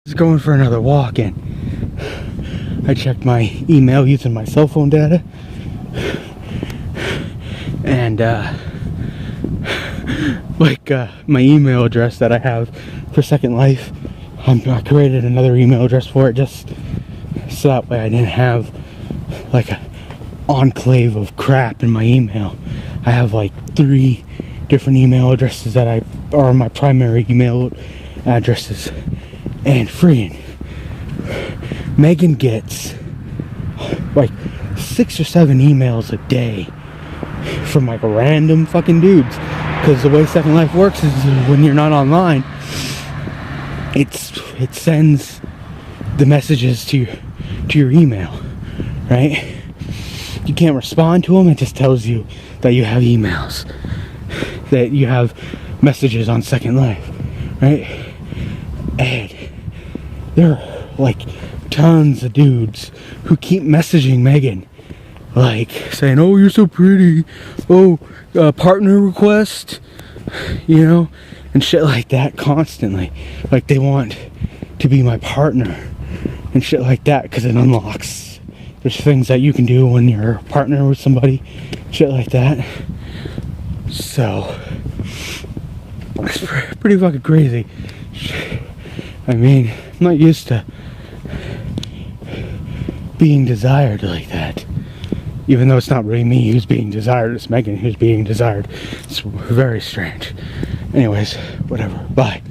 was going for another walk and I checked my email using my cell phone data, and my email address that I have for Second Life, I created another email address for it just so that way I didn't have like a enclave of crap in my email. I have like 3 different email addresses that are my primary email addresses, and freaking Megan gets like 6 or 7 emails a day from like random fucking dudes, because the way Second Life works is when you're not online, it sends the messages to your email, right? You can't respond to them. It just tells you that you have emails, that you have messages on Second Life, right? And there are like tons of dudes who keep messaging Megan, like saying, "Oh, you're so pretty. Oh, partner request," you know, and shit like that constantly. Like they want to be my partner and shit like that, because it unlocks. There's things that you can do when you're a partner with somebody, shit like that. So it's pretty fucking crazy. I mean, I'm not used to being desired like that. Even though it's not really me who's being desired, it's Megan who's being desired. It's very strange. Anyways, whatever. Bye.